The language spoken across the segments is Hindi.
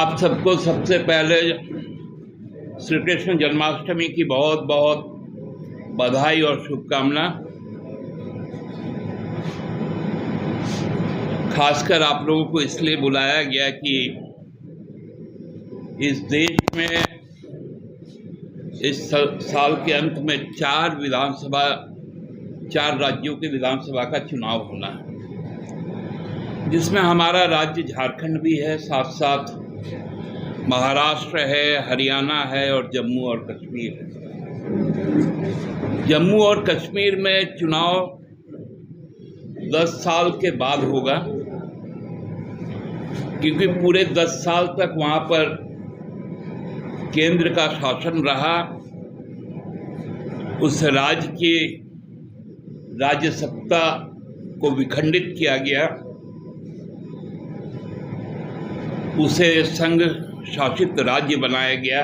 आप सबको सबसे पहले श्री कृष्ण जन्माष्टमी की बहुत बहुत बधाई और शुभकामना। खासकर आप लोगों को इसलिए बुलाया गया कि इस देश में इस साल के अंत में चार राज्यों के विधानसभा का चुनाव होना है, जिसमें हमारा राज्य झारखंड भी है, साथ साथ महाराष्ट्र है, हरियाणा है और जम्मू और कश्मीर है। जम्मू और कश्मीर में चुनाव 10 साल के बाद होगा, क्योंकि पूरे 10 साल तक वहां पर केंद्र का शासन रहा। उस राज्य की राज्य सत्ता को विखंडित किया गया, उसे संघ शासित राज्य बनाया गया।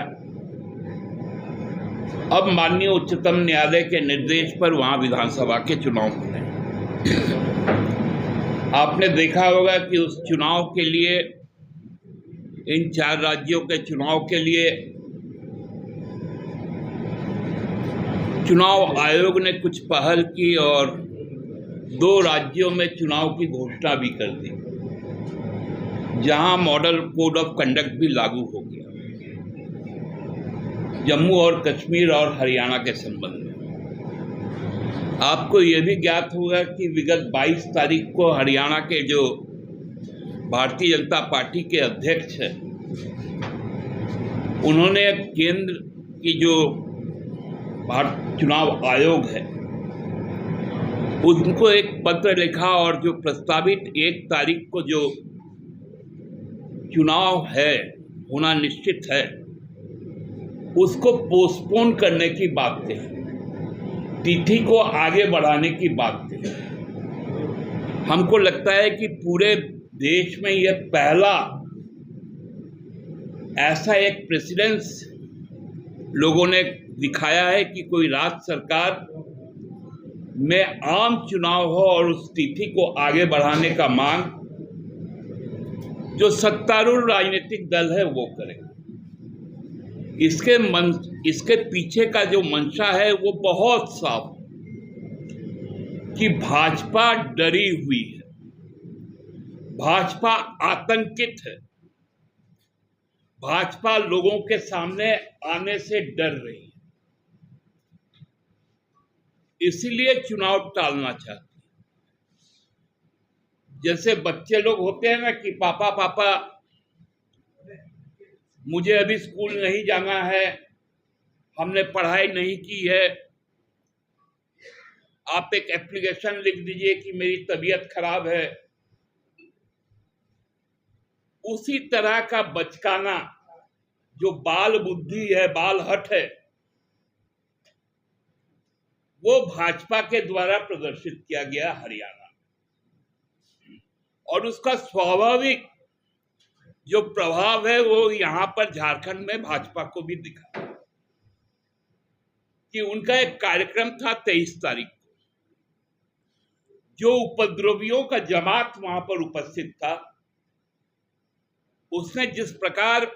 अब माननीय उच्चतम न्यायालय के निर्देश पर वहां विधानसभा के चुनाव होने हैं। आपने देखा होगा कि उस चुनाव के लिए, इन चार राज्यों के चुनाव के लिए चुनाव आयोग ने कुछ पहल की और 2 राज्यों में चुनाव की घोषणा भी कर दी, जहां मॉडल कोड ऑफ कंडक्ट भी लागू हो गया, जम्मू और कश्मीर और हरियाणा के संबंध में। आपको यह भी ज्ञात होगा कि विगत 22 तारीख को हरियाणा के जो भारतीय जनता पार्टी के अध्यक्ष हैं, उन्होंने केंद्र की जो भारत चुनाव आयोग है उनको एक पत्र लिखा और जो प्रस्तावित 1 तारीख को जो चुनाव है होना निश्चित है, उसको पोस्टपोन करने की बात कही, तिथि को आगे बढ़ाने की बात कही। हमको लगता है कि पूरे देश में यह पहला ऐसा एक प्रेसिडेंस लोगों ने दिखाया है कि कोई राज्य सरकार में आम चुनाव हो और उस तिथि को आगे बढ़ाने का मांग जो सत्तारूढ़ राजनीतिक दल है वो करे। इसके पीछे का जो मंशा है वो बहुत साफ, कि भाजपा डरी हुई है, भाजपा आतंकित है, भाजपा लोगों के सामने आने से डर रही है, इसीलिए चुनाव टालना चाहती है। जैसे बच्चे लोग होते हैं ना कि पापा पापा मुझे अभी स्कूल नहीं जाना है, हमने पढ़ाई नहीं की है, आप एक एप्लीकेशन लिख दीजिए कि मेरी तबीयत खराब है। उसी तरह का बचकाना जो बाल बुद्धि है, बाल हठ है, वो भाजपा के द्वारा प्रदर्शित किया गया हरियाणा, और उसका स्वाभाविक जो प्रभाव है वो यहां पर झारखंड में भाजपा को भी दिखा, कि उनका एक कार्यक्रम था 23 तारीख को, जो उपद्रवियों का जमात वहां पर उपस्थित था, उसने जिस प्रकार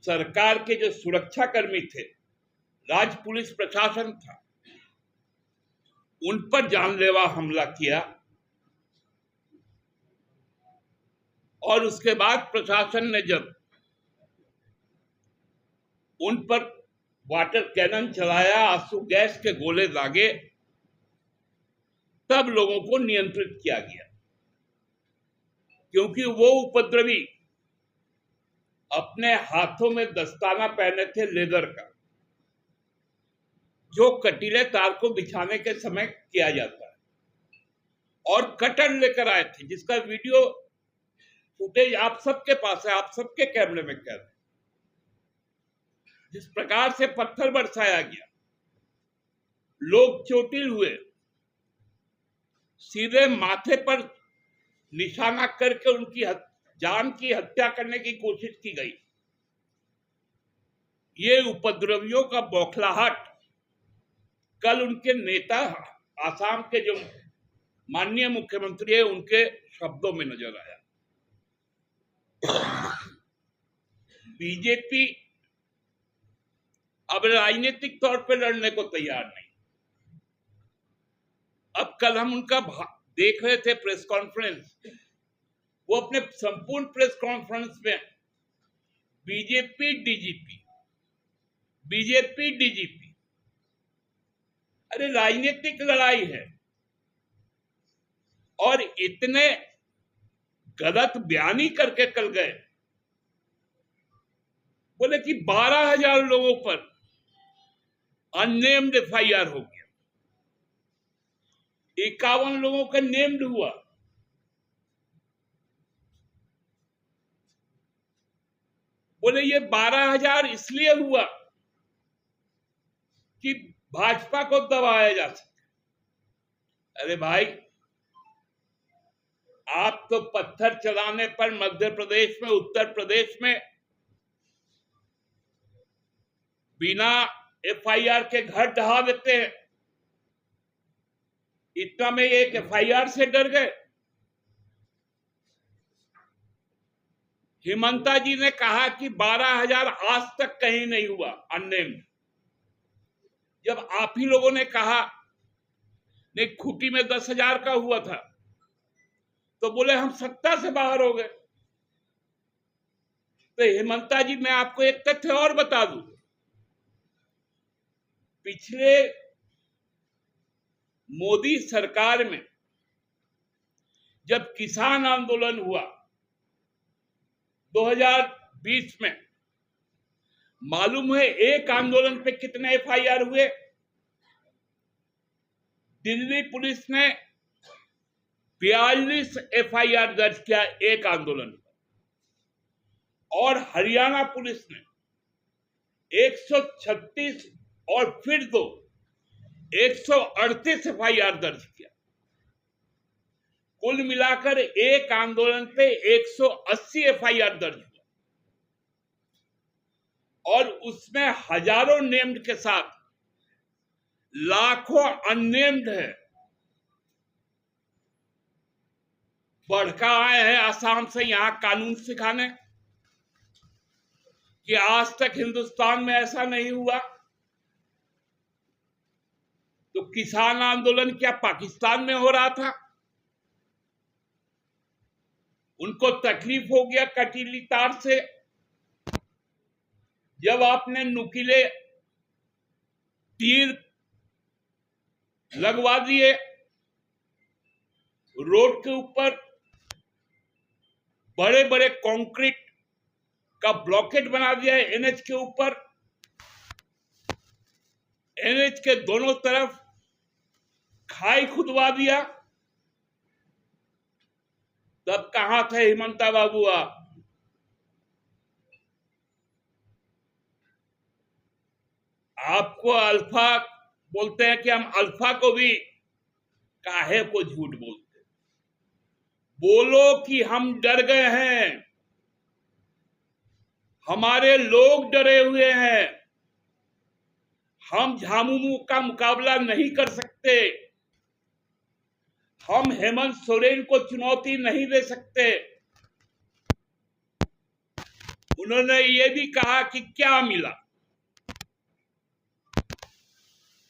सरकार के जो सुरक्षाकर्मी थे, राज्य पुलिस प्रशासन था, उन पर जानलेवा हमला किया, और उसके बाद प्रशासन ने जब उन पर वाटर कैनन चलाया, आंसू गैस के गोले दागे, तब लोगों को नियंत्रित किया गया, क्योंकि वो उपद्रवी अपने हाथों में दस्ताना पहने थे लेदर का, जो कटीले तार को बिछाने के समय किया जाता है, और कटर लेकर आए थे, जिसका वीडियो फुटेज आप सबके पास है, आप सबके कैमरे में कैद है। जिस प्रकार से पत्थर बरसाया गया, लोग चोटिल हुए, सीधे माथे पर निशाना करके उनकी जान की हत्या करने की कोशिश की गई। ये उपद्रवियों का बौखलाहट कल उनके नेता, आसाम के जो माननीय मुख्यमंत्री है, उनके शब्दों में नजर आया। बीजेपी अब राजनीतिक तौर पे लड़ने को तैयार नहीं। अब कल हम उनका देख रहे थे प्रेस कॉन्फ्रेंस, वो अपने संपूर्ण प्रेस कॉन्फ्रेंस में बीजेपी डीजीपी। अरे राजनीतिक लड़ाई है, और इतने गलत बयानी करके कल गए, बोले कि 12,000 लोगों पर अननेम्ड एफआईआर हो गया, 51 लोगों का नेम्ड हुआ। बोले ये 12,000 इसलिए हुआ कि भाजपा को दबाया जा सके। अरे भाई, आप तो पत्थर चलाने पर मध्य प्रदेश में, उत्तर प्रदेश में बिना एफआईआर के घर ढहा देते हैं। इतना में एक एफआईआर से डर गए। हिमंता जी ने कहा कि 12,000 आज तक कहीं नहीं हुआ अननेम्ड। जब आप ही लोगों ने कहा नहीं, खूंटी में 10,000 का हुआ था, तो बोले हम सत्ता से बाहर हो गए। तो हिमंता जी, मैं आपको एक तथ्य और बता दूं, पिछले मोदी सरकार में जब किसान आंदोलन हुआ 2020 में, मालूम है एक आंदोलन पे कितने एफआईआर हुए? दिल्ली पुलिस ने 42 एफआईआर दर्ज किया एक आंदोलन पर, और हरियाणा पुलिस ने 136 और फिर 138 एफआईआर दर्ज किया। कुल मिलाकर एक आंदोलन पे 180 एफआईआर दर्ज हुआ, और उसमें हजारों नेम्ड के साथ लाखों अननेम्ड है। बढ़कर आए हैं आसाम से यहां कानून सिखाने कि आज तक हिंदुस्तान में ऐसा नहीं हुआ। तो किसान आंदोलन क्या पाकिस्तान में हो रहा था? उनको तकलीफ हो गया कटीली तार से, जब आपने नुकीले तीर लगवा दिए रोड के ऊपर, बड़े बड़े कंक्रीट का ब्लॉकेट बना दिया है एनएच के ऊपर, एनएच के दोनों तरफ खाई खुदवा दिया। तब कहां थे हिमंता बाबू आप? आपको अल्फा बोलते हैं कि हम अल्फा को भी काहे को झूठ बोलते? बोलो कि हम डर गए हैं, हमारे लोग डरे हुए हैं, हम झामुमो का मुकाबला नहीं कर सकते, हम हेमंत सोरेन को चुनौती नहीं दे सकते। उन्होंने ये भी कहा कि क्या मिला?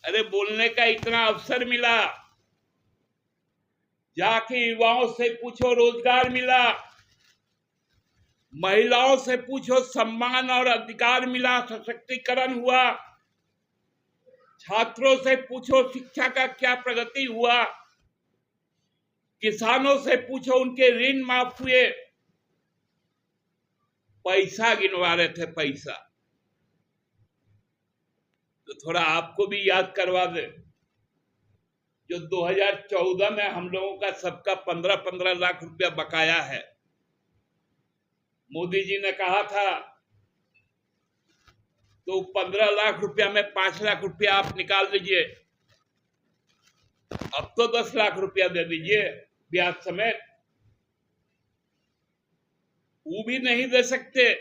अरे बोलने का इतना अवसर मिला, जाके युवाओं से पूछो रोजगार मिला, महिलाओं से पूछो सम्मान और अधिकार मिला, सशक्तिकरण हुआ, छात्रों से पूछो शिक्षा का क्या प्रगति हुआ, किसानों से पूछो उनके ऋण माफ हुए। पैसा गिनवा रहे थे, पैसा। तो थोड़ा आपको भी याद करवा दे, जो 2014 में हम लोगों का सबका 15-15 लाख रुपया बकाया है। मोदी जी ने कहा था तो 15 लाख रुपया में 5 लाख रुपया आप निकाल दीजिए, अब तो 10 लाख रुपया दे दीजिए ब्याज समेत। वो भी नहीं दे सकते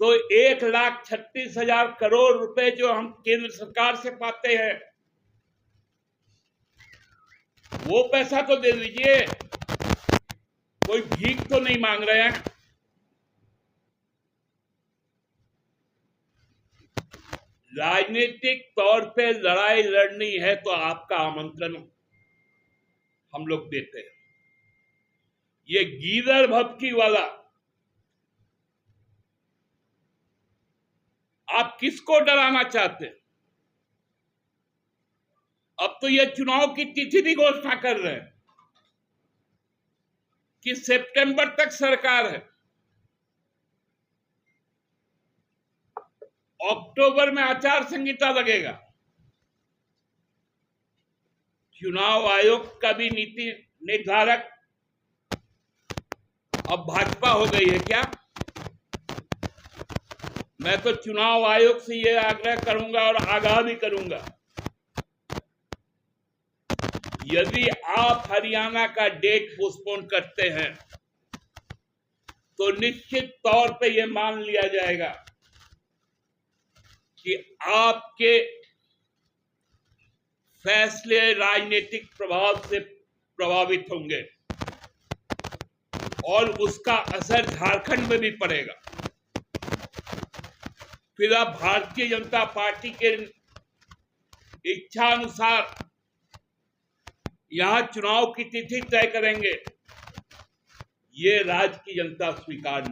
तो 1,36,000 करोड़ रुपए जो हम केंद्र सरकार से पाते हैं, वो पैसा तो दे दीजिए। कोई भीख तो नहीं मांग रहे हैं। राजनीतिक तौर पे लड़ाई लड़नी है तो आपका आमंत्रण हम लोग देते हैं। ये गीदड़ भभकी वाला आप किसको डराना चाहते हैं? अब तो ये चुनाव की तिथि भी घोषणा कर रहे हैं कि सितंबर तक सरकार है, अक्टूबर में आचार संहिता लगेगा। चुनाव आयोग का भी नीति निर्धारक अब भाजपा हो गई है क्या? मैं तो चुनाव आयोग से यह आग्रह करूंगा और आगाह भी करूंगा, यदि आप हरियाणा का डेट पोस्टपोन करते हैं तो निश्चित तौर पे यह मान लिया जाएगा कि आपके फैसले राजनीतिक प्रभाव से प्रभावित होंगे और उसका असर झारखंड में भी पड़ेगा। फिर आप भारतीय जनता पार्टी के इच्छा अनुसार यहां चुनाव की तिथि तय करेंगे, ये राज्य की जनता स्वीकार नहीं।